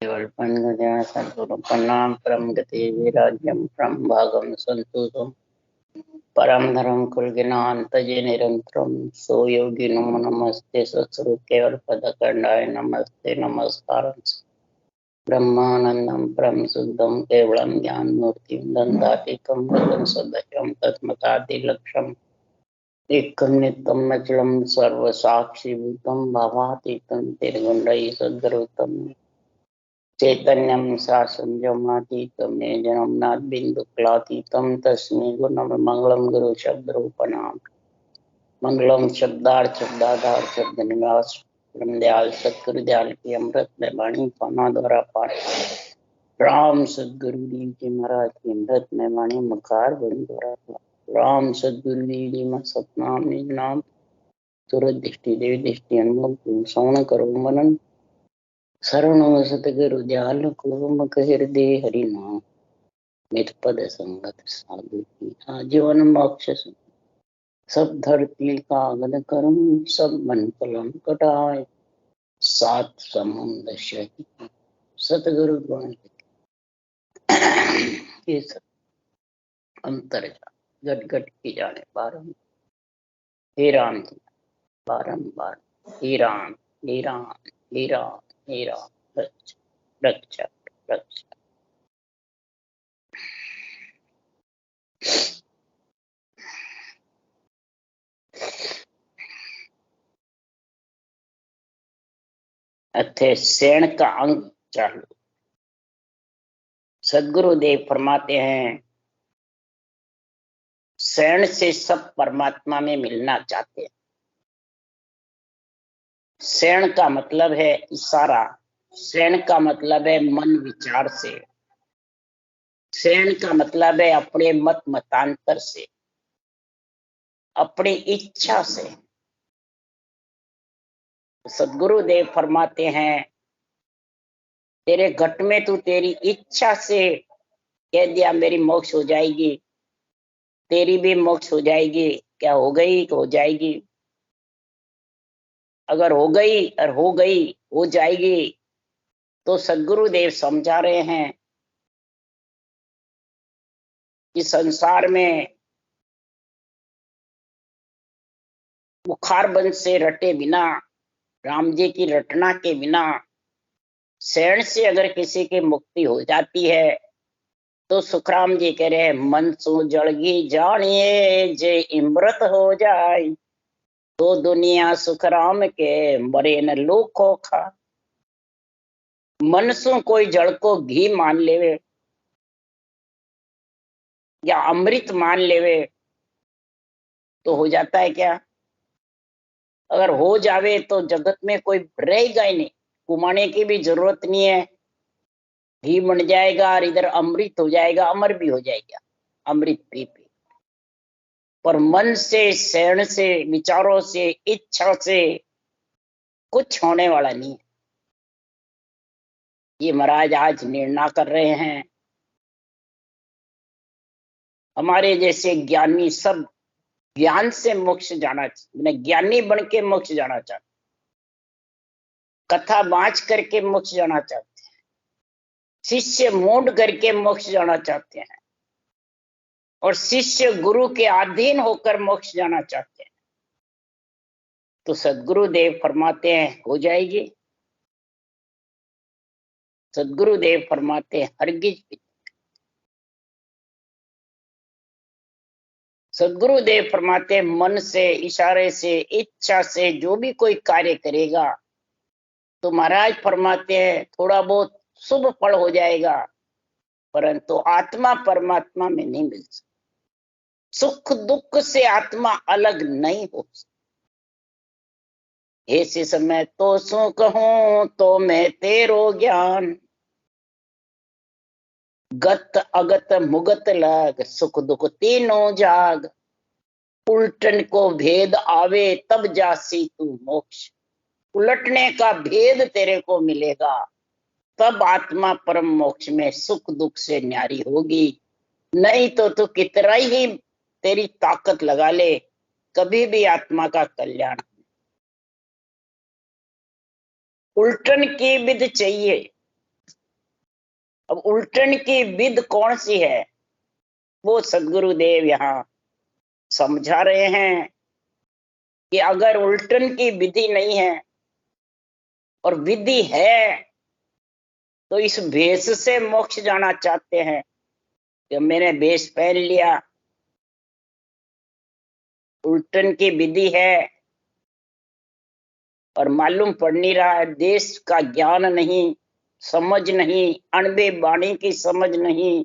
सद्गुरु प्रणाम परम गति विराज्यम परम भागम संतोषम परम धर्म कुल ज्ञान तजे निरंतरम सो योगी नमो नमस्ते सत्स्वरूप केवल पद कंडाय नमस्ते नमस्कार ब्रह्मानंदम परम शुद्धम केवलम ज्ञान मूर्ति दंडातीतम भजन सदयम तत्मतादि लक्ष्यम एकम नित्यम अचलम सर्व साक्षी भूतम भावातीतम तिरगुंडई सद्गुरुतम चैतन्यम सासंजमातीतम जन्मनाथ बिंदुक्लातीतम तस्मै गुणम मंगलम गुरु शब्द रूपनाम मंगलम शब्दार्थ शब्दाधार शब्द निवास दयाल सतगुरु दयाल की अमृत में वाणी पाना द्वारा पाठ राम सदगुरु जी के महाराज की अमृत में वाणी मुखार बन द्वारा राम सदगुरु जी में सतनाम निज नाम सूरज दृष्टि देवी दृष्टि अनुभव सौन करो मनन शरणो सतगुरु दयाल को मुख हृदय हरि नाम मित पद संगत साधु की आजीवन मोक्ष सब धरती कागद करम सब मन कलम कटाए सात समुद्र सहित सतगुरु गुण ये सब अंतर गट गट की जाने बारम हे राम जी बारम्बार हे राम हे राम हे राम हे राम रक्षा रक्षा रक्षा अथे शयन का अंग चालू। सदगुरुदेव फरमाते हैं शयन से सब परमात्मा में मिलना चाहते हैं। शयन का मतलब है इशारा, शयन का मतलब है मन विचार से, शयन का मतलब है अपने मत मतांतर से, अपनी इच्छा से। सदगुरुदेव फरमाते हैं तेरे घट में तू तेरी इच्छा से कह दिया मेरी मोक्ष हो जाएगी, तेरी भी मोक्ष हो जाएगी। क्या हो गई तो हो जाएगी, अगर हो गई और हो गई हो जाएगी तो सदगुरुदेव समझा रहे हैं कि संसार में बुखार बंद से रटे बिना, राम जी की रटना के बिना शयन से अगर किसी की मुक्ति हो जाती है तो सुखराम जी कह रहे हैं मन सो जड़गी जानिए जे इमृत हो जाए तो दुनिया सुखराम के मरे न लोको खा। मन सो कोई जड़ को घी मान लेवे या अमृत मान लेवे तो हो जाता है क्या? अगर हो जावे तो जगत में कोई रहेगा ही नहीं, कुमाने की भी जरूरत नहीं है, घी बन जाएगा और इधर अमृत हो जाएगा, अमर भी हो जाएगा अमृत पी पी। पर मन से, शयन से, विचारों से, इच्छा से कुछ होने वाला नहीं है। ये महाराज आज निर्णय कर रहे हैं। हमारे जैसे ज्ञानी सब ज्ञान से मोक्ष जाना, ज्ञानी बन के मोक्ष जाना चाहते, कथा बाँच करके मोक्ष जाना चाहते हैं, शिष्य मूड करके मोक्ष जाना चाहते हैं और शिष्य गुरु के अधीन होकर मोक्ष जाना चाहते हैं। तो सदगुरुदेव फरमाते हैं हो जाएगी। सदगुरुदेव फरमाते हैं हरगिज। सदगुरुदेव फरमाते हैं मन से, इशारे से, इच्छा से जो भी कोई कार्य करेगा तो महाराज फरमाते हैं थोड़ा बहुत शुभ फल हो जाएगा, परंतु आत्मा परमात्मा में नहीं मिल सकती। सुख दुख से आत्मा अलग नहीं हो सकती। ऐसे समय तो सो कहूं तो मैं तेरो ज्ञान, गत अगत मुगत लग सुख दुख तीनों जाग, उल्टन को भेद आवे तब जासी तू मोक्ष। उलटने का भेद तेरे को मिलेगा तब आत्मा परम मोक्ष में सुख दुख से न्यारी होगी। नहीं तो तू कितना ही तेरी ताकत लगा ले, कभी भी आत्मा का कल्याण। उल्टन की विध चाहिए, अब उल्टन की विध कौन सी है, वो सदगुरुदेव यहाँ समझा रहे हैं कि अगर उल्टन की विधि नहीं है और विधि है, तो इस भेष से मोक्ष जाना चाहते हैं कि मैंने भेष पहन लिया, उल्टन की विधि है और मालूम पड़ नहीं रहा है, देश का ज्ञान नहीं, समझ नहीं, अणबे वाणी की समझ नहीं,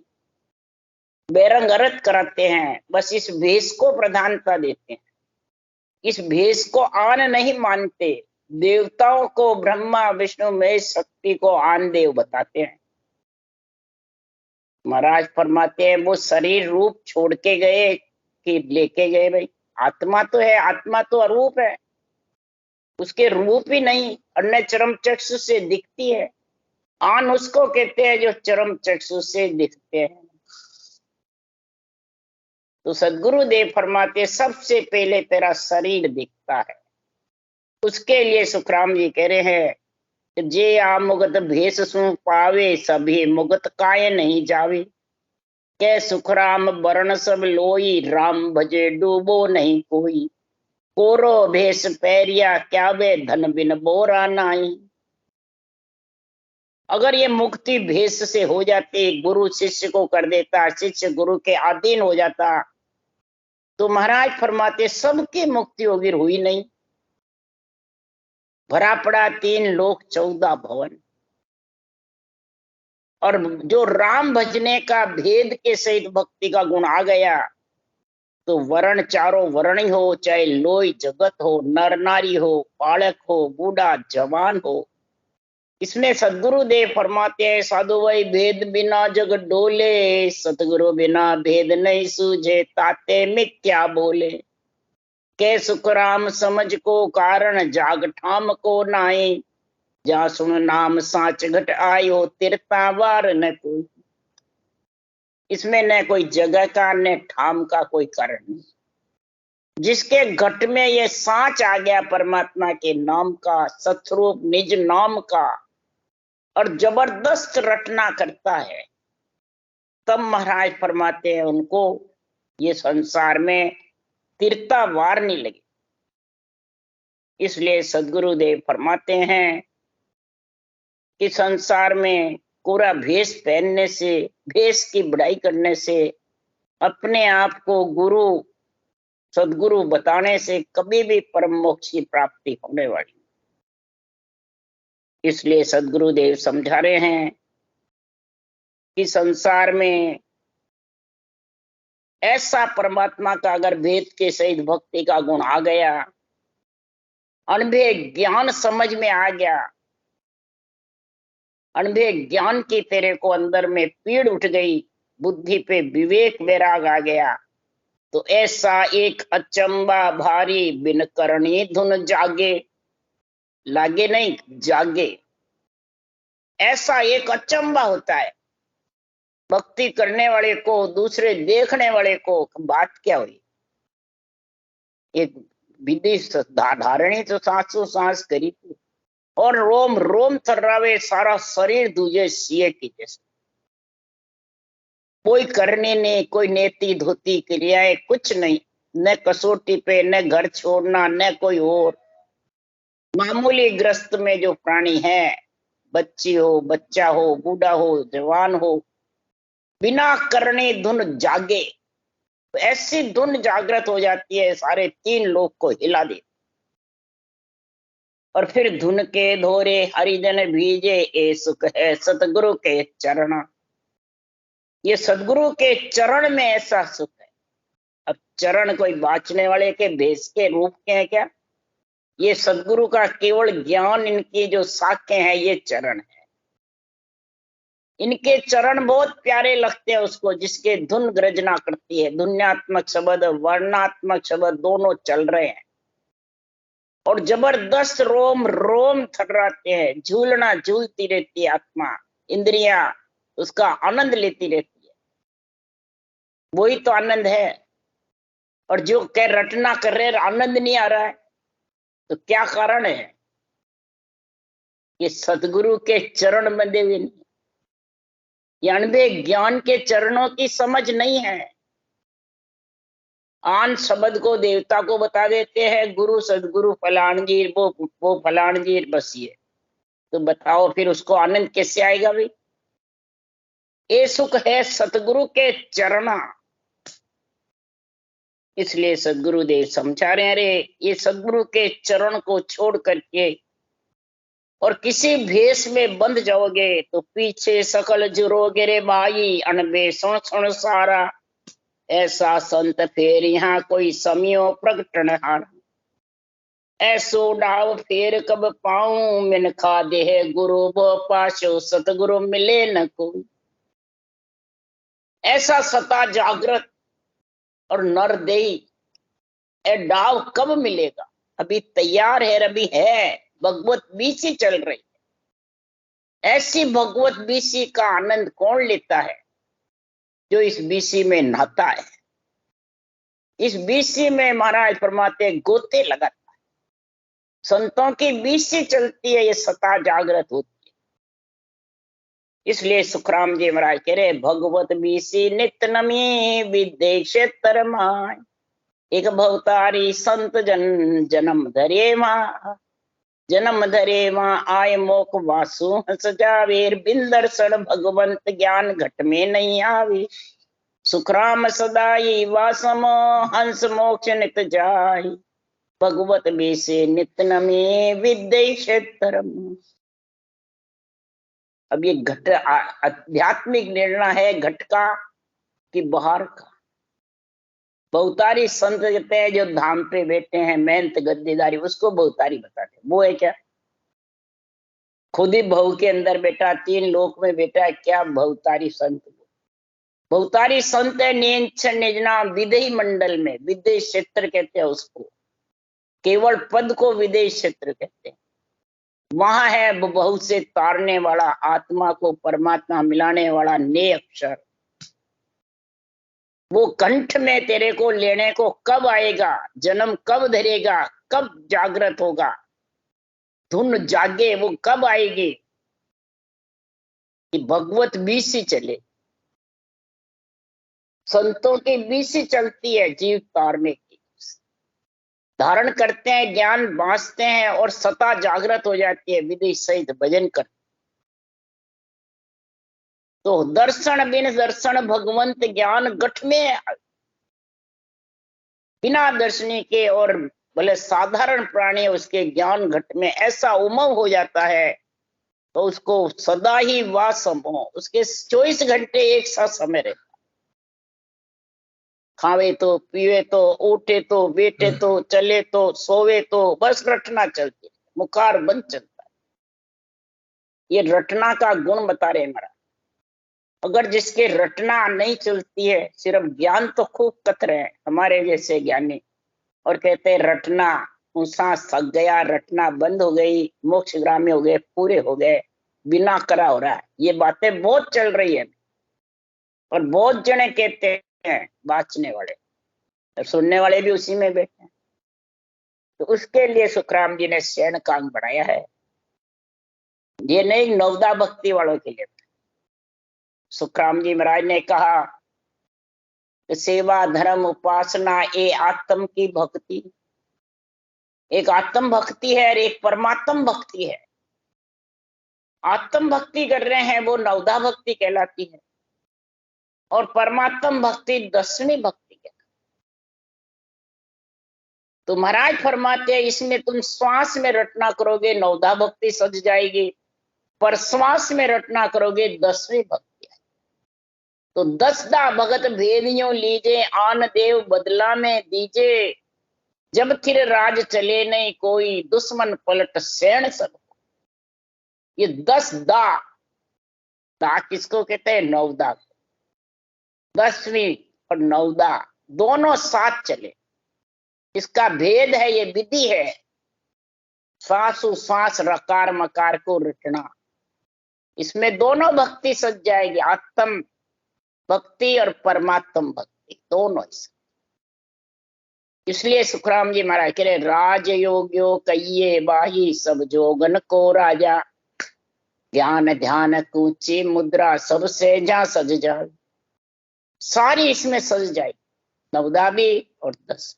बेरंग अर्थ कराते हैं, बस इस भेष को प्रधानता देते हैं, इस भेष को आन नहीं मानते, देवताओं को ब्रह्मा विष्णु महेश शक्ति को आन देव बताते हैं। महाराज फरमाते हैं वो शरीर रूप छोड़ के गए कि लेके गए? भाई आत्मा तो है, आत्मा तो अरूप है, उसके रूप ही नहीं, अन्य चरम चक्षु से दिखती है। आन उसको कहते हैं जो चरम चक्षु से दिखते हैं। तो सदगुरुदेव फरमाते सबसे पहले तेरा शरीर दिखता है, उसके लिए सुखराम जी कह रहे हैं जे आ मुगत भेष सु पावे, सभी मुगत काय नहीं जावे, के सुखराम वर्ण सब लोई, राम भजे डूबो नहीं कोई, कोरो भेष पैरिया क्या वे, धन बिन बोरा नाई। अगर ये मुक्ति भेष से हो जाती, गुरु शिष्य को कर देता, शिष्य गुरु के अधीन हो जाता, तो महाराज फरमाते सबकी मुक्ति होगी, हुई नहीं। भरा पड़ा 3 लोक 14 भवन, और जो राम भजने का भेद के सहित भक्ति का गुण आ गया, तो वर्ण चारों वर्ण ही हो, चाहे लोई जगत हो, नर नारी हो, बालक हो, बूढ़ा जवान हो। इसमें सदगुरुदेव फरमाते हैं साधु भाई भेद बिना जग डोले, सतगुरु बिना भेद नहीं सूझे, ताते मिथ्या बोले, के सुखराम समझ को कारण, जाग ठाम को नाई, जा सुन नाम साच घट आयो, तिरता वार न कोई। इसमें न कोई जगह का न ठाम का कोई कारण नहीं, जिसके घट में ये साच आ गया परमात्मा के नाम का, सतरूप निज नाम का, और जबरदस्त रटना करता है, तब महाराज फरमाते हैं उनको ये संसार में तिरता वार नहीं लगे। इसलिए सदगुरुदेव फरमाते हैं कि संसार में पूरा भेष पहनने से, भेष की बढ़ाई करने से, अपने आप को गुरु सदगुरु बताने से कभी भी परम मोक्ष की प्राप्ति होने वाली। इसलिए सदगुरुदेव समझा रहे हैं कि संसार में ऐसा परमात्मा का अगर वेद के सहित भक्ति का गुण आ गया, अनभे ज्ञान समझ में आ गया, अनभे ज्ञान की तेरे को अंदर में पीड़ उठ गई, बुद्धि पे विवेक वैराग आ गया, तो ऐसा एक अचंबा भारी, बिन करणी धुन जागे, लागे नहीं जागे, ऐसा एक अचंबा होता है भक्ति करने वाले को, दूसरे देखने वाले को। बात क्या हुई, एक विधि धारणी तो सांसों सांस करी थी, और रोम रोम थर्रावे, सारा शरीर दूजे सीए की जैसे, कोई करने नहीं, कोई नेति धोती क्रियाएं कुछ नहीं, न कसौटी पे, न घर छोड़ना, न कोई और, मामूली ग्रस्त में जो प्राणी है, बच्ची हो, बच्चा हो, बूढ़ा हो, जवान हो, बिना करने धुन जागे, तो ऐसी धुन जागृत हो जाती है, सारे 3 लोक को हिला दे। और फिर धुन के धोरे हरिजन भीजे, ए सुख है सतगुरु के चरण। ये सदगुरु के चरण में ऐसा सुख है। अब चरण कोई बाचने वाले के भेष के रूप के हैं क्या? ये सदगुरु का केवल ज्ञान, इनकी जो साखें हैं, ये चरण है। इनके चरण बहुत प्यारे लगते हैं उसको, जिसके धुन गर्जना करती है, धुन्यात्मक शब्द वर्णात्मक शब्द दोनों चल रहे हैं, और जबरदस्त रोम रोम थर्राते हैं, झूलना झूलती रहती है आत्मा, इंद्रियां उसका आनंद लेती रहती है। वही तो आनंद है। और जो कह रटना कर रहे आनंद नहीं आ रहा है, तो क्या कारण है? ये सदगुरु के चरण बंधे हुए नहीं, ये अनबे ज्ञान के चरणों की समझ नहीं है। आन शब्द को देवता को बता देते हैं, गुरु सदगुरु फलानजी, वो फलानजी, बस ये। तो बताओ फिर उसको आनंद कैसे आएगा भाई? ये सुख है सतगुरु के चरणा। इसलिए सदगुरु देव समझा रहे हैं, अरे ये सदगुरु के चरण को छोड़ करके और किसी भेष में बंध जाओगे तो पीछे सकल जुरोगे रे भाई, अनबे सुन सुन सारा। ऐसा संत फेर यहाँ कोई समियो प्रगटन हार। ऐसो डाव फेर कब पाऊं, मिन खा देह गुरु बो पाशो, सतगुरु मिले न कोई। ऐसा सता जागृत और नरदेही ए डाव कब मिलेगा? अभी तैयार है, अभी है, भगवत बीसी चल रही है। ऐसी भगवत बीसी का आनंद कौन लेता है? जो इस बीसी में नहाता है। इस बीसी में महाराज फरमाते गोते लगाता है। संतों की बीसी चलती है, ये सता जागृत होती है। इसलिए सुखराम जी महाराज कह रहे, भगवत बीसी नित्य नमी विदेश तरमाय। एक भवतारी संत जन जन्म धरे मां, जन्म धरे मां आय मोक वासु हंस जावेर। बिन दर्शन भगवंत ज्ञान घट में नहीं आवे। सुखराम सदाई वासमो हंस मोक्ष नित जाय। भगवत बीसे नित्य नमे विदेश तरम। अब ये घट आध्यात्मिक निर्णय है, घट का कि बाहर का। बहुतारी संत कहते हैं जो धाम पे बैठे हैं मेहनत गद्देदारी, उसको बहुतारी बताते हैं। वो है क्या? खुद ही बहु के अंदर बैठा, 3 लोक में बैठा है, क्या बहुतारी संत? बहुतारी संत है निजना विदेही मंडल में, विदेश क्षेत्र कहते हैं उसको। केवल पद को विदेश क्षेत्र कहते हैं। वहां है बहुत से तारने वाला, आत्मा को परमात्मा मिलाने वाला ने अक्षर। वो कंठ में तेरे को लेने को कब आएगा? जन्म कब धरेगा? कब जागृत होगा? धुन जागे वो कब आएगी? कि भगवत बीसी चले। संतों की बीसी चलती है जीव तारने की। धारण करते हैं ज्ञान, बांचते हैं और सता जागृत हो जाती है, विधि सहित भजन करते। तो दर्शन बिन दर्शन भगवंत ज्ञान गठ में। बिना दर्शनी के और भले साधारण प्राणी उसके ज्ञान घट में ऐसा उमंग हो जाता है, तो उसको सदा ही वासम हो, उसके 24 घंटे एक साथ समय रहता। खावे तो पीवे तो उठे तो बैठे तो चले तो सोवे तो बस रटना चलती है, मुखार बंद चलता है। ये रटना का गुण बता रहे हमारा। अगर जिसके रटना नहीं चलती है, सिर्फ ज्ञान तो खूब कथ रहे हैं हमारे जैसे ज्ञानी, और कहते हैं रटना ऊंसा सक गया, रटना बंद हो गई, मोक्ष ग्रामी हो गए, पूरे हो गए, बिना करा हो रहा है। ये बातें बहुत चल रही है और बहुत जने कहते हैं, बाँचने वाले और सुनने वाले भी उसी में बैठे हैं। तो उसके लिए सुखराम जी ने शयन कांग बनाया है। ये नहीं नवदा भक्ति वालों के लिए। सुखराम जी महाराज ने कहा, सेवा धर्म उपासना ये आत्म की भक्ति। एक आत्म भक्ति है और एक परमात्म भक्ति है। आत्म भक्ति कर रहे हैं वो नवदा भक्ति कहलाती है, और परमात्म भक्ति 10वीं भक्ति कहलाती है। तो महाराज फरमाते हैं, इसमें तुम श्वास में रटना करोगे नवदा भक्ति सज जाएगी, पर श्वास में रटना करोगे 10वीं भक्ति है। तो 10दा भगत भेदियों लीजे, आन देव बदला में दीजे। जब थिर राज चले नहीं कोई, दुश्मन पलट सैन सब। ये 10 दा किसको कहते हैं? नवदा। 10वीं और नवदा दोनों साथ चले, इसका भेद है, ये विधि है। श्वासु श्वास रकार मकार को रटना, इसमें दोनों भक्ति सज जाएगी, आत्म भक्ति और परमात्म भक्ति दोनों। इसलिए सुखराम जी महाराज कह रहे, राज योग्यो कहिए बाही, सब जोगन को राजा। ज्ञान ध्यान कूची मुद्रा सबसे जा सज जाए, सारी इसमें सज जाए, नवदा भी और 10।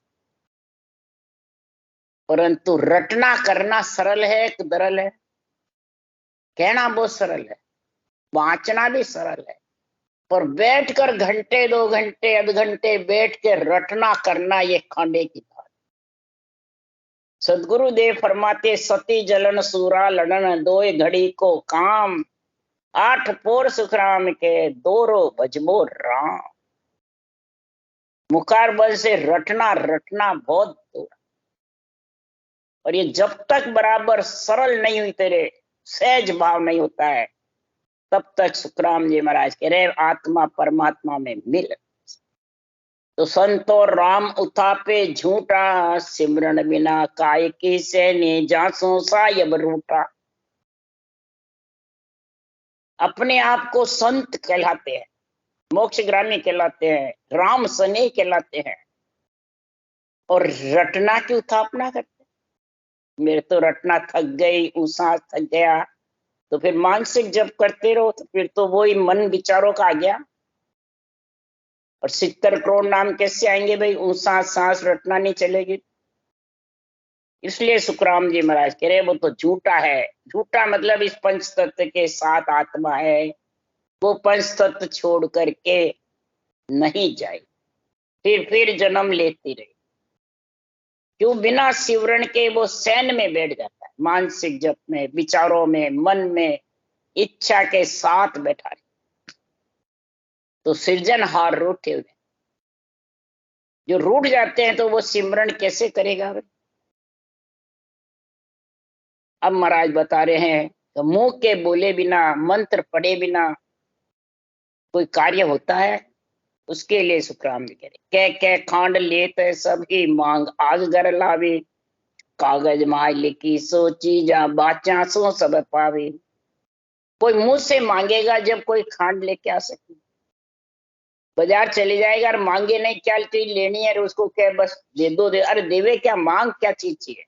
परंतु रटना करना सरल है कि दरल है? कहना बहुत सरल है, वांचना भी सरल है, पर बैठकर घंटे 2 घंटे आध घंटे बैठ के रटना करना ये खांडे की बात। सदगुरु देव फरमाते सती जलन सूरा लड़न दोय घड़ी को काम, 8 पोर सुखराम के दोरो भजबो राम। मुखार बल से रटना रटना बहुत दूर, और ये जब तक बराबर सरल नहीं हुई, तेरे सहज भाव नहीं होता है, तब तक सुखराम जी महाराज कह रहे आत्मा परमात्मा में मिल। तो संतो राम उथापे झूठा, सिमरन बिना काय की सैने जासों सायब रूठा। अपने आप को संत कहलाते हैं, मोक्षग्रामी कहलाते हैं, राम सने कहलाते हैं, और रटना की उथापना करते हैं। मेरे तो रटना थक गई, ऊसा थक गया, तो फिर मानसिक जब करते रहो तो फिर तो वही मन विचारों का आ गया, और 70 करोड़ नाम कैसे आएंगे भाई? ऊसा सांस रटना नहीं चलेगी। इसलिए सुखराम जी महाराज कह रहे वो तो झूठा है। झूठा मतलब इस पंच तत्व के साथ आत्मा है, वो पंच तत्व छोड़ करके नहीं जाए, फिर जन्म लेती रही। क्यों? बिना सिमरण के वो सैन में बैठ जाता है, मानसिक जप में, विचारों में, मन में, इच्छा के साथ बैठा रहे। तो सृजनहार रूठे हुए, जो रूठ जाते हैं तो वो सिमरण कैसे करेगा? अब महाराज बता रहे हैं तो मुंह के बोले बिना, मंत्र पढ़े बिना कोई कार्य होता है? उसके लिए सुखराम जी कह रहे कह खांड लेते सब ही मांग आग घर लावे, कागज माय लिखी सोची जा बाचा सो सब पावे। कोई मुंह से मांगेगा जब कोई खांड लेके आ सके? बाजार चले जाएगा और मांगे नहीं, क्या चीज लेनी है, उसको क्या बस दे दो दे, अरे देवे क्या, मांग क्या चीज चाहिए?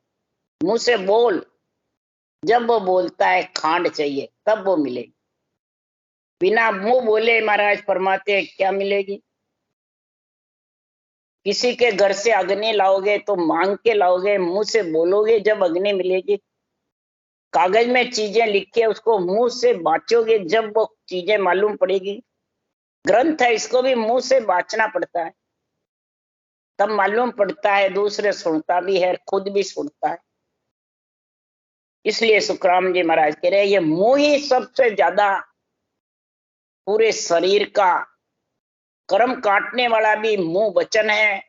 मुंह से बोल। जब वो बोलता है खांड चाहिए तब वो मिलेगी। बिना मुंह बोले महाराज फरमाते क्या मिलेगी? किसी के घर से अग्नि लाओगे तो मांग के लाओगे, मुंह से बोलोगे जब अग्नि मिलेगी। कागज में चीजें लिख के उसको मुंह से बांचोगे जब वो चीजें मालूम पड़ेगी। ग्रंथ है, इसको भी मुंह से बांचना पड़ता है, तब मालूम पड़ता है, दूसरे सुनता भी है, खुद भी सुनता है। इसलिए सुखराम जी महाराज कह रहे हैं ये मुंह ही सबसे ज्यादा पूरे शरीर का कर्म काटने वाला भी मुंह वचन है,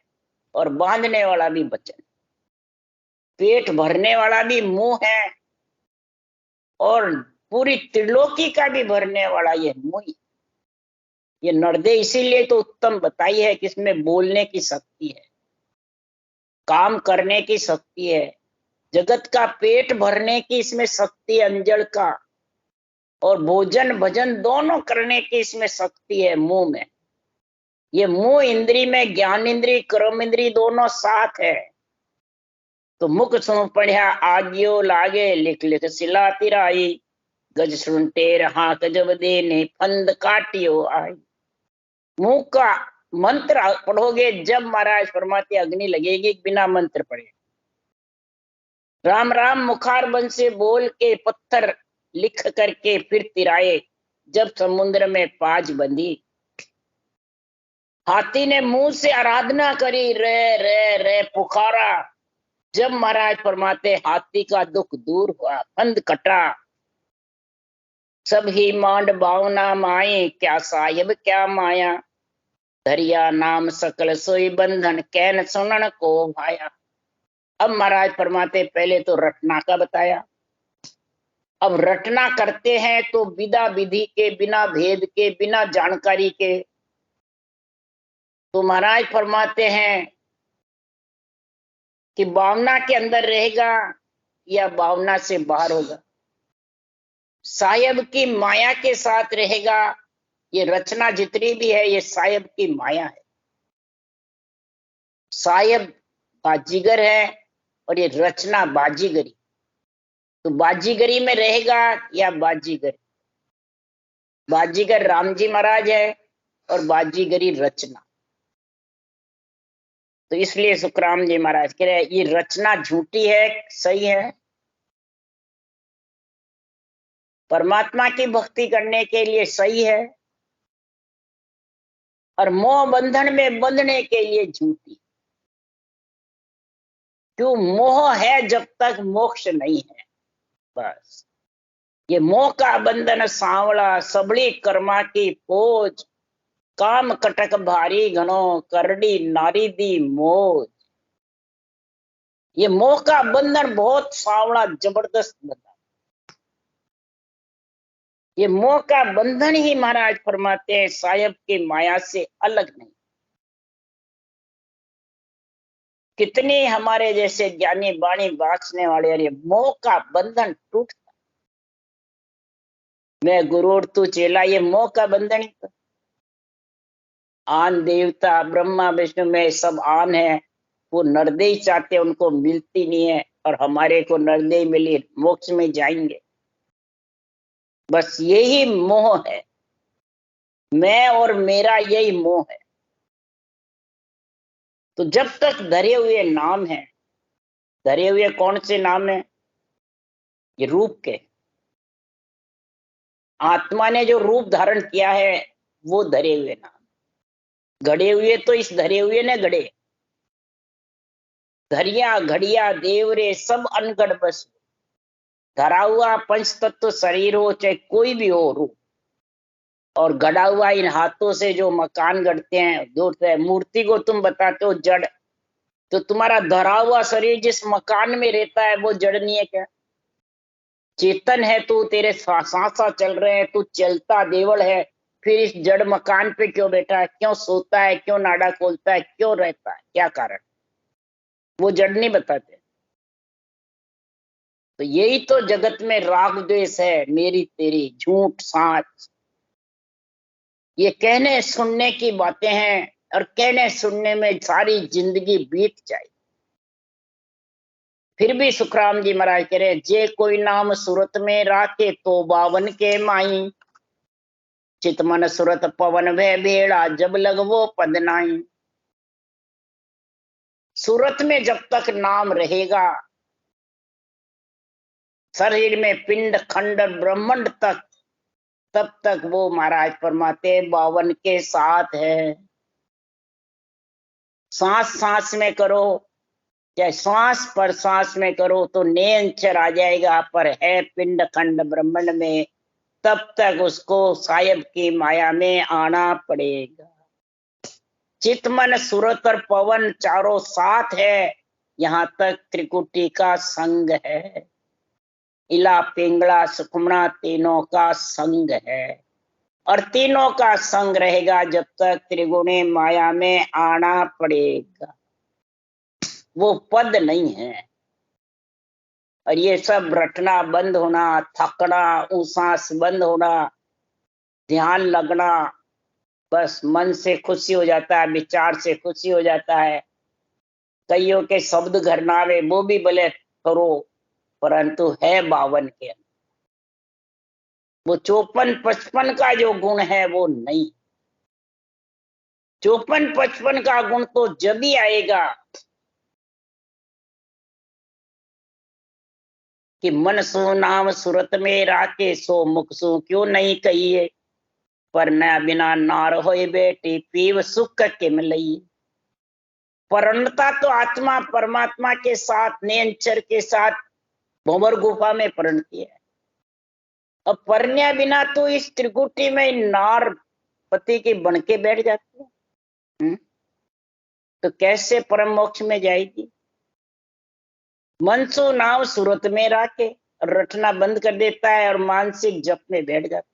और बांधने वाला भी वचन। पेट भरने वाला भी मुंह है, और पूरी त्रिलोकी का भी भरने वाला ये मुंह। ये नरदे इसीलिए तो उत्तम बताई है कि इसमें बोलने की शक्ति है, काम करने की शक्ति है, जगत का पेट भरने की इसमें शक्ति, अंजल का, और भोजन भजन दोनों करने की इसमें शक्ति है मुंह में। ये मुंह इंद्री में ज्ञान इंद्री कर्म इंद्री दोनों साथ है। तो मुख सुन पढ़िया आज्ञो लागे, लिख लिख सिला तिराई, गज सुन टेर हाथ जब देने फंद काटियो आई। मुंह का मंत्र पढ़ोगे जब महाराज फरमाते अग्नि लगेगी, बिना मंत्र पढ़े। राम राम मुखार बन से बोल के पत्थर लिख करके फिर तिराए, जब समुद्र में पाज बंधी। हाथी ने मुंह से आराधना करी, रे रे रे पुकारा, जब महाराज फरमाते हाथी का दुख दूर हुआ, फंद कटा। सब ही मांड बावना माए, क्या साहिब क्या माया, धरिया नाम सकल सोई बंधन, कैन सुनन को भाया। अब महाराज फरमाते पहले तो रटना का बताया, अब रटना करते हैं तो विदा विधि के, बिना भेद के, बिना जानकारी के। तो महाराज फरमाते हैं कि भावना के अंदर रहेगा या भावना से बाहर होगा, साहिब की माया के साथ रहेगा। ये रचना जितनी भी है ये साहिब की माया है। साहिब बाजीगर है और ये रचना बाजीगरी। तो बाजीगरी में रहेगा या बाजीगरी, बाजीगर राम जी महाराज है और बाजीगरी रचना। तो इसलिए सुखराम जी महाराज कह रहे ये रचना झूठी है, सही है। परमात्मा की भक्ति करने के लिए सही है, और मोह बंधन में बंधने के लिए झूठी। क्यों? मोह है जब तक मोक्ष नहीं है। बस ये मोह का बंधन सांवला, सबड़ी कर्मा की पोज, काम कटक भारी घनो, करड़ी नारी दी मोज। ये मोह का बंधन बहुत सांवला, जबरदस्त बंधन। ये मोह का बंधन ही महाराज फरमाते हैं साहेब की माया से अलग नहीं। कितने हमारे जैसे ज्ञानी बाणी बांचने वाले, अरे मोह का बंधन टूटता। मैं गुरु और तू चेला, ये मोह का बंधन ही तो। आन देवता ब्रह्मा विष्णु में सब आन है, वो नरदेही चाहते उनको मिलती नहीं है, और हमारे को नरदेही मिली, मोक्ष में जाएंगे। बस यही मोह है, मैं और मेरा यही मोह है। तो जब तक धरे हुए नाम है, धरे हुए कौन से नाम है? ये रूप के। आत्मा ने जो रूप धारण किया है वो धरे हुए नाम। घड़े हुए तो इस धरे हुए ने घड़े। धरिया घड़िया देवरे सब अनगढ़ बस। धरा हुआ पंच तत्व शरीर हो, चाहे कोई भी हो रूप, और गढ़ा हुआ इन हाथों से जो मकान गढ़ते हैं, दूर से मूर्ति को तुम बताते हो जड़, तो तुम्हारा धरा हुआ शरीर जिस मकान में रहता है वो जड़ नहीं है क्या? चेतन है तू, तेरे सांसा चल रहे हैं, तू चलता देवल है, फिर इस जड़ मकान पे क्यों बैठा है? क्यों सोता है? क्यों नाड़ा खोलता है? क्यों रहता है? क्या कारण? वो जड़ नहीं बताते। तो यही तो जगत में राग द्वेष है, मेरी तेरी, झूठ साच। ये कहने सुनने की बातें हैं, और कहने सुनने में सारी जिंदगी बीत जाए। फिर भी सुखराम जी महाराज कह रहे, जे कोई नाम सूरत में राखे तो बावन के माई, चित मन सुरत पवन वह भेड़ा, जब लग वो पद नाई। सूरत में जब तक नाम रहेगा, शरीर में पिंड खंड ब्रह्मांड तक, तब तक वो महाराज फरमाते 52 के साथ है। सांस सांस में करो, चाहे श्वास पर सांस में करो, तो नेंचर आ जाएगा, पर है पिंड खंड ब्रह्मांड में, तब तक उसको साहेब की माया में आना पड़ेगा। चित मन सूरत और पवन चारों साथ है, यहाँ तक त्रिकुटी का संग है। इला पिंगला सुखमना तीनों का संग है, और तीनों का संग रहेगा जब तक त्रिगुणी माया में आना पड़ेगा। वो पद नहीं है। और ये सब रटना बंद होना, थकना, सांस बंद होना, ध्यान लगना, बस मन से खुशी हो जाता है, विचार से खुशी हो जाता है। कईयों के शब्द घर ना आवे, वो भी भले करो, परंतु है 52 के अंदर। वो 54-55 का जो गुण है वो नहीं। 54-55 का गुण तो जब ही आएगा कि मन सो नाम सूरत में राखे, सो मुख सो क्यों नहीं कहिए, पर न बिना नार होए बेटी, पीव सुख के मिलई। परणता तो आत्मा परमात्मा के साथ, नेंचर के साथ भंवर गुफा में परिणती है। अब परण्या बिना तो इस त्रिकुटी में नार पति की बनके बैठ जाती है। तो कैसे परम मोक्ष में जाएगी? मनसो नाव सूरत में राखे, रटना बंद कर देता है और मानसिक जप में बैठ जाता है।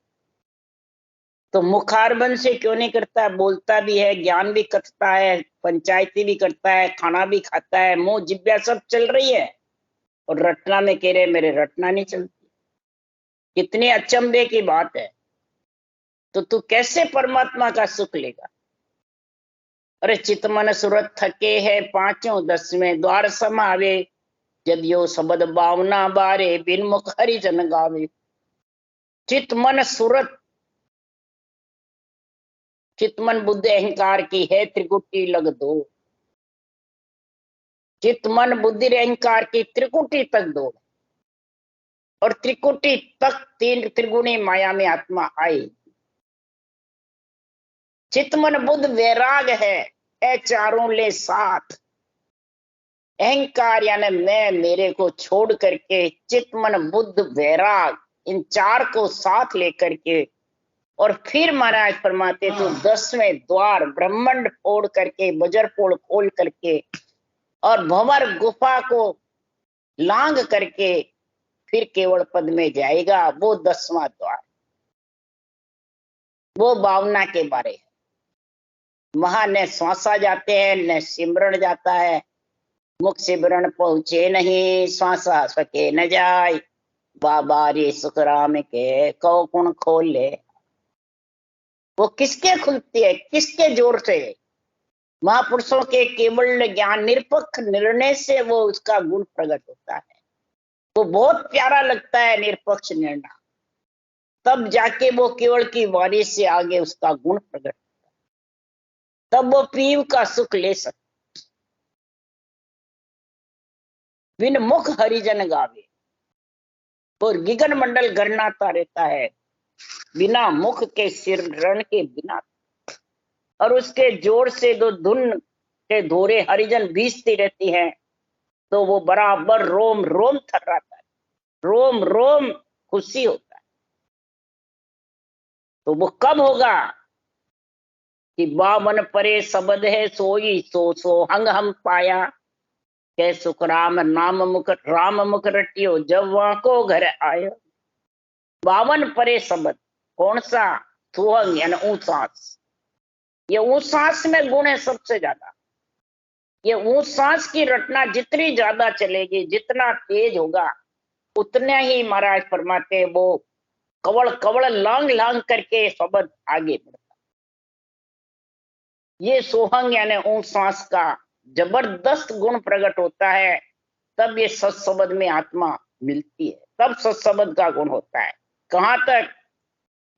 तो मुखारबंद से क्यों नहीं करता? बोलता भी है, ज्ञान भी कथता है, पंचायती भी करता है, खाना भी खाता है, मुंह जिब्या सब चल रही है, और रटना में कह रहे मेरे रटना नहीं चलती। कितनी अचंभे की बात है। तो तू कैसे परमात्मा का सुख लेगा? अरे चित मन सूरत थके है पांचों 10वें द्वार समावे, यदियो शब्द भावना बारे, बिन मुख हरि जन गावे। चित मन सूरत चित्तमन बुद्ध अहंकार की है त्रिकुटी लग दो, चित्तमन बुद्धि अहंकार की त्रिकुटी तक दो, और त्रिकुटी तक तीन त्रिगुणी माया में आत्मा आई। चित्तमन बुद्ध वैराग है, ए चारों ले साथ। अहंकार यानी मैं मेरे को छोड़ करके चित्तमन बुद्ध वैराग इन चार को साथ लेकर के, और फिर महाराज फरमाते तो 10वें द्वार ब्रह्मांड फोड़ करके, बजर पोड़ खोल करके और भंवर गुफा को लांग करके फिर केवल पद में जाएगा। वो 10वां द्वार, वो भावना के बारे है। वहां न श्वासा जाते हैं न सिमरण जाता है, मुख सिमरण पहुंचे नहीं, श्वासा सके न जाए, बाबा रे सुखराम के कौ कुण खोल ले। वो किसके खुलती है, किसके जोर से? महापुरुषों के केवल ज्ञान निरपक्ष निर्णय से वो उसका गुण प्रकट होता है। वो बहुत प्यारा लगता है निरपक्ष निर्णय, तब जाके वो केवल की वाणी से आगे उसका गुण प्रकट होता है, तब वो पीव का सुख ले सकता। बिन मुख हरिजन गावे, और गिगन मंडल गरनाता रहता है बिना मुख के, सिर रण के बिना, और उसके जोर से दो धुन के धोरे हरिजन भीजती रहती हैं, तो वो बराबर रोम रोम थर्राता है, रोम रोम खुशी होता है। तो वो कब होगा कि बावन परे शब्द है सोई सो सो हंग हम पाया, के सुख राम नाम मुख राम मुख रटियो जब वहां को घर आयो। 52 परे शब्द, कौन सा? सुहंग यानी ऊंचास। ये ऊंचास में गुण है सबसे ज्यादा। ये ऊंचास की रटना जितनी ज्यादा चलेगी, जितना तेज होगा, उतने ही महाराज फरमाते वो कवड़ कवड़ लांग लांग करके शब्द आगे बढ़ता। ये सोहंग यानी ऊंचास का जबरदस्त गुण प्रकट होता है, तब ये सत्शब्द में आत्मा मिलती है, तब सत्शब्द का गुण होता है। कहां तक?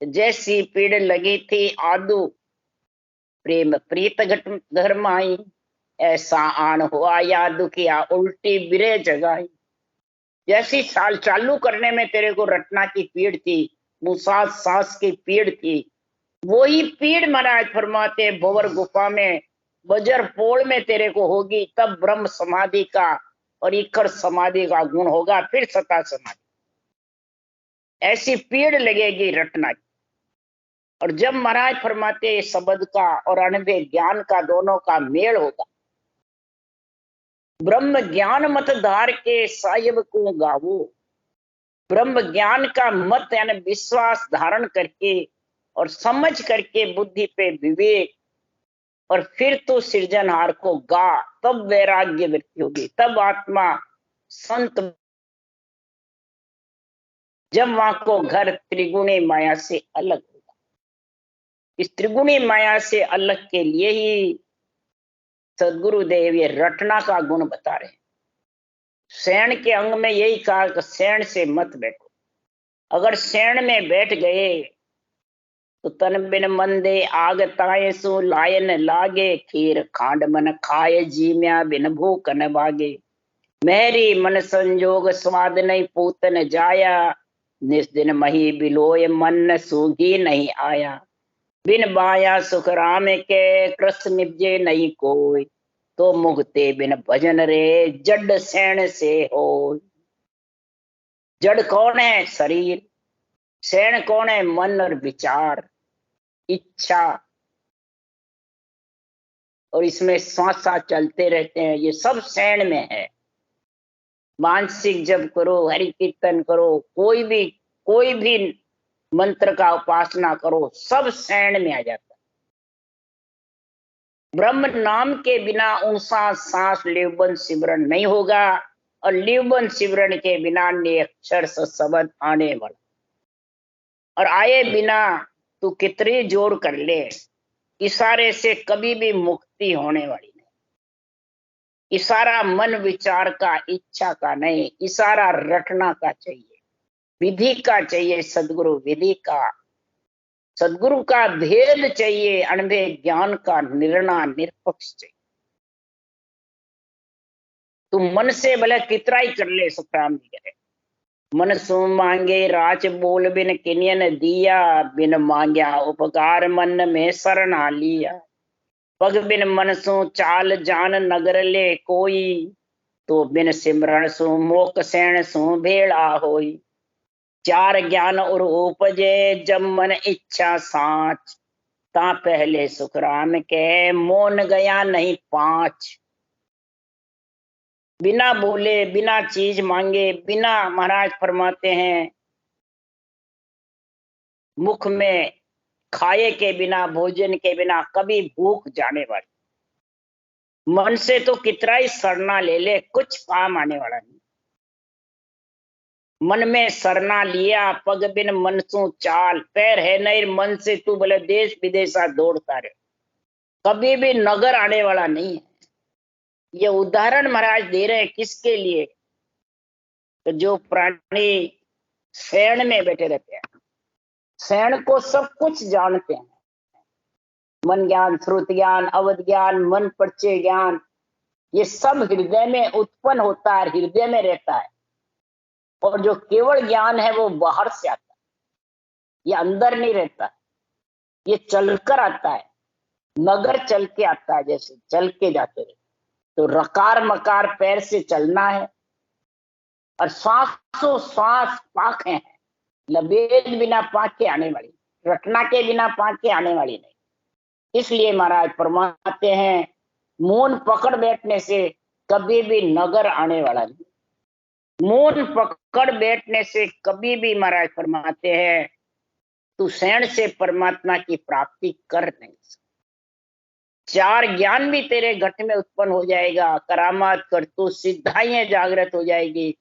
जैसी पीड़ लगी थी आदू प्रेम प्रीत घट घर माई, ऐसा आन हुआ याद किया उल्टी बिरे जगाई। जैसी साल चालू करने में तेरे को रटना की पीड़ थी, मुसास सांस की पीड़ थी, वही पीड़ महाराज फरमाते भंवर गुफा में बजर पोड़ में तेरे को होगी, तब ब्रह्म समाधि का और इकर समाधि का गुण होगा, फिर सता समाधि। ऐसी पीड़ लगेगी रटना की। और जब महाराज फरमाते शब्द का और अनुभव ज्ञान का दोनों का मेल होगा, ब्रह्म ज्ञान मत धार के साहिब को गावो। ब्रह्म ज्ञान का मत यानी विश्वास धारण करके और समझ करके बुद्धि पे विवेक, और फिर तो सृजनहार को गा, तब वैराग्य वृत्ति होगी, तब आत्मा संत। जब वहां को घर त्रिगुणी माया से अलग होगा। इस त्रिगुणी माया से अलग के लिए ही सदगुरुदेव ये रटना का गुण बता रहे हैं। शयन के अंग में यही कहा कि शयन से मत बैठो। अगर शयन में बैठ गए तो तन बिन मंदे आग ताए सो लायन लागे, खीर खांड मन खाए जीम्या बिन भूख न भागे। मेरी मन संजोग स्वाद नहीं पूतन जाया, निस दिन मही बिलोय मन सूगी नहीं आया। बिन बाया सुख राम के कृष्ण निपजे नहीं कोई, तो मुगते बिन भजन रे जड़ सैण से हो। जड़ कौन है? शरीर। सैण कौन है? मन और विचार, इच्छा, और इसमें सांसा चलते रहते हैं, ये सब सैण में है। मानसिक जप करो, हरि कीर्तन करो, कोई भी मंत्र का उपासना करो, सब सैण में आ जाता है। ब्रह्म नाम के बिना ऊंसा सांस लिवबन सिमरण नहीं होगा, और लिवबन सिमरण के बिना अक्षर शब्द आने वाला, और आए बिना तू कितनी जोर कर ले, इशारे से कभी भी मुक्ति होने वाली नहीं। इशारा मन विचार का, इच्छा का नहीं, इशारा रटना का चाहिए, विधि का चाहिए, सदगुरु विधि का। सदगुरु का भेद चाहिए, अनभेद ज्ञान का निर्णय निरपक्ष चाहिए। तू मन से भले कितना ही कर ले, सुखराम जी कहे, मन सो मांगे राज बोल बिन किनियन दिया, बिन मांग्या उपकार मन में शरणा लिया। पग बिन मन सो चाल जान नगर ले कोई, तो बिन सिमरण सो मोक सैन सो भेड़ा होई। चार ज्ञान और उपजे जब मन इच्छा साच, ता पहले सुखराम के मोन गया नहीं पांच। बिना बोले, बिना चीज मांगे, बिना महाराज फरमाते हैं मुख में खाए के बिना, भोजन के बिना कभी भूख जाने वाली। मन से तो कितना ही सरना ले ले, कुछ काम आने वाला नहीं। मन में सरना लिया, पग बिन मन सो चाल, पैर है नहीं मन से तू भले देश विदेशा दौड़ता रहे, कभी भी नगर आने वाला नहीं है। ये उदाहरण महाराज दे रहे हैं किसके लिए? तो जो प्राणी शयन में बैठे रहते हैं, शयन को सब कुछ जानते हैं, मन ज्ञान, श्रुत ज्ञान, अवध ज्ञान, मन परिचय ज्ञान, ये सब हृदय में उत्पन्न होता है, हृदय में रहता है। और जो केवल ज्ञान है वो बाहर से आता है, ये अंदर नहीं रहता, ये चलकर आता है, नगर चल के आता है, जैसे चल के जाते रहे। तो रकार मकार पैर से चलना है, और सांसों सांस पाक है, लबेद बिना पाक के आने वाली, रटना के बिना पाक के आने वाली नहीं। इसलिए महाराज फरमाते हैं मौन पकड़ बैठने से कभी भी नगर आने वाला नहीं। मौन पकड़ बैठने से कभी भी महाराज फरमाते हैं तू शयन से परमात्मा की प्राप्ति कर नहीं सकता। चार ज्ञान भी तेरे घट में उत्पन्न हो जाएगा, करामात कर तू सिद्धाइयां जागृत हो जाएगी,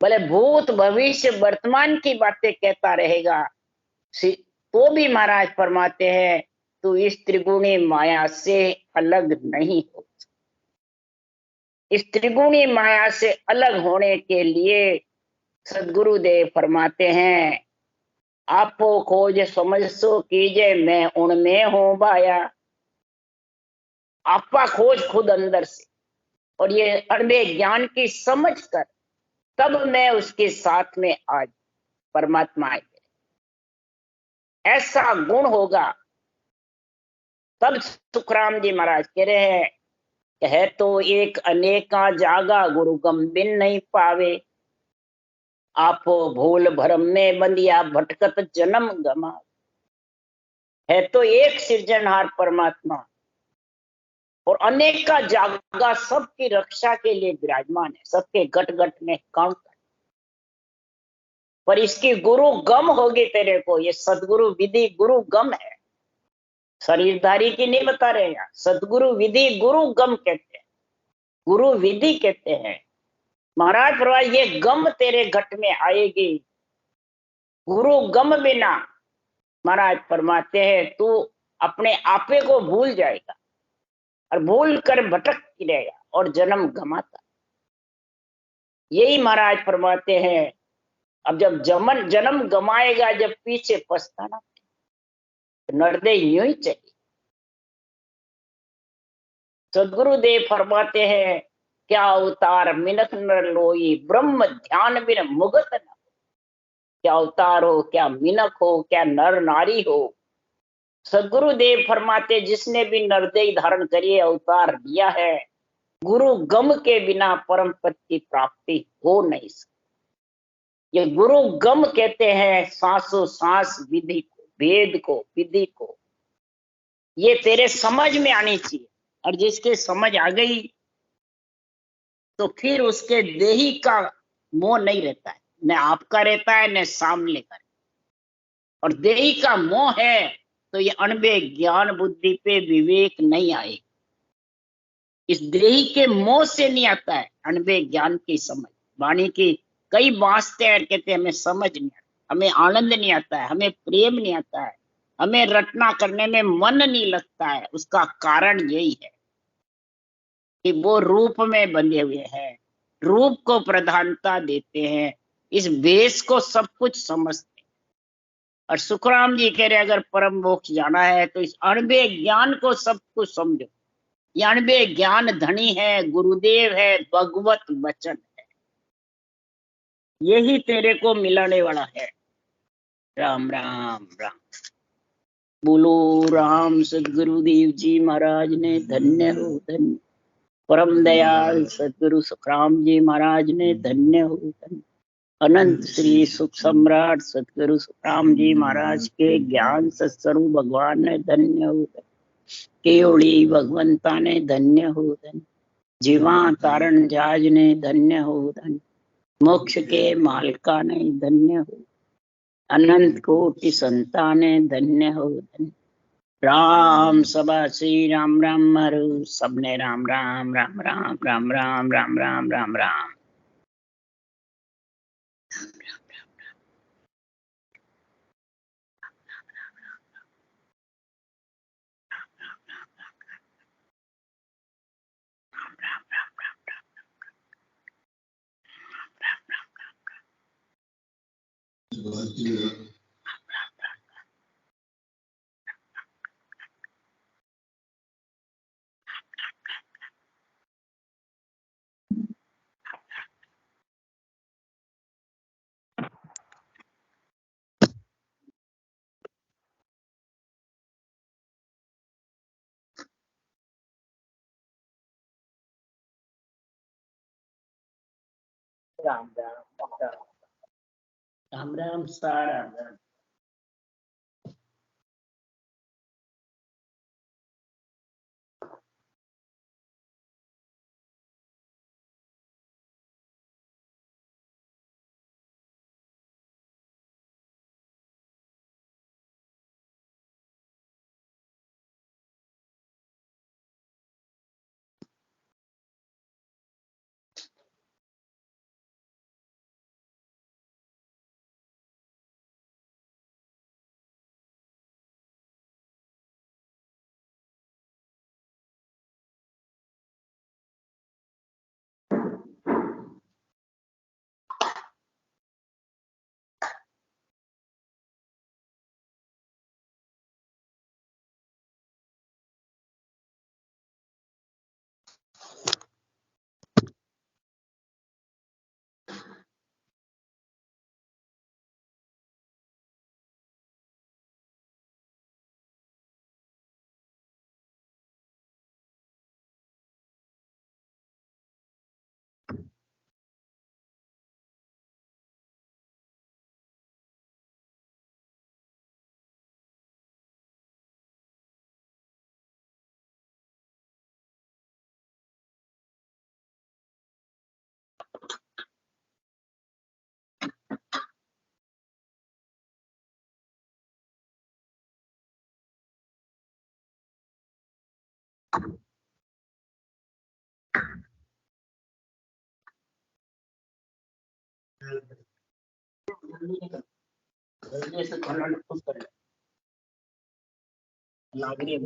भले भूत भविष्य वर्तमान की बातें कहता रहेगा, तो भी महाराज फरमाते हैं तू इस त्रिगुणी माया से अलग नहीं हो। इस त्रिगुणी माया से अलग होने के लिए सदगुरुदेव फरमाते हैं आपो खोज समझ सो कीजे, मैं उनमें हूं बाया। आपा खोज खुद अंदर से, और ये अनबे ज्ञान की समझ कर तब मैं उसके साथ में आज परमात्मा आए। ऐसा गुण होगा तब सुखराम जी महाराज कह रहे हैं है तो एक अनेका जागा, गुरु गम बिन नहीं पावे। आपो भूल भरम में बंदिया, भटकत जन्म गमा। है तो एक सृजनहार परमात्मा, और अनेक का जागा सबकी रक्षा के लिए विराजमान है, सबके गट गट में कण। पर इसकी गुरु गम होगी तेरे को, ये सदगुरु विधि गुरु गम है, शरीरधारी की नहीं बता रहे हैं। सदगुरु विधि गुरु गम कहते हैं, गुरु विधि कहते हैं। महाराज फरमाए ये गम तेरे घट में आएगी, गुरु गम बिना महाराज फरमाते हैं तू अपने आपे को भूल जाएगा, और भूल कर भटक रहेगा और जन्म गमाता। यही महाराज फरमाते हैं अब जब जन्म गमाएगा, जब पीछे पछताना, तो नरदे यूं ही चाहिए। सदगुरुदेव फरमाते हैं क्या अवतार मिनख नर लोई, ब्रह्म ध्यान बिन मुगत न। क्या अवतार हो, क्या मिनख हो, क्या नर नारी हो, सदगुरुदेव फरमाते जिसने भी नरदेह धारण करिए अवतार लिया है, गुरु गम के बिना परम पद की प्राप्ति हो नहीं सकती। ये गुरु गम कहते हैं सांसों सांस विधि को, वेद को, विधि को। ये तेरे समझ में आनी चाहिए, और जिसके समझ आ गई तो फिर उसके देही का मोह नहीं रहता है, न आपका रहता है न सामने का। और देही का मोह है तो ये अनबे ज्ञान बुद्धि पे विवेक नहीं आए। इस देही के मोह से नहीं आता है अनबे ज्ञान की समझ। वाणी की कई बांसते हैं, कहते हैं हमें समझ नहीं आता, हमें आनंद नहीं आता है, हमें प्रेम नहीं आता है, हमें रटना करने में मन नहीं लगता है। उसका कारण यही है कि वो रूप में बंधे हुए हैं, रूप को प्रधानता देते हैं, इस वेश को सब कुछ समझते हैं। और सुखराम जी कह रहे अगर परम मोक्ष जाना है तो इस अणबे ज्ञान को सब कुछ समझो। ये अणबे ज्ञान धनी है, गुरुदेव है, भगवत वचन है, यही तेरे को मिलाने वाला है। राम राम राम। बोलो राम सदगुरुदेव जी महाराज ने धन्य हो धन्य। परम दयाल सदगुरु सुखराम जी महाराज ने धन्य हो धन्य। अनंत श्री सुख सम्राट सदगुरु सुखराम जी महाराज के ज्ञान सत्स्वरूप भगवान ने धन्य हो धन्य। केवड़ी भगवंता ने धन्य हो धन्य। जीवा तारण जाज ने धन्य हो धन्य। मोक्ष के मालका ने धन्य हो। अनंत कोटि संता ने धन्य हो धन्य। राम सभा श्री राम राम मरु सबने राम राम राम राम राम राम राम राम राम राम। राम राम राम राम सारा राम। जल्दी से खाना खुद कर ले। नागरी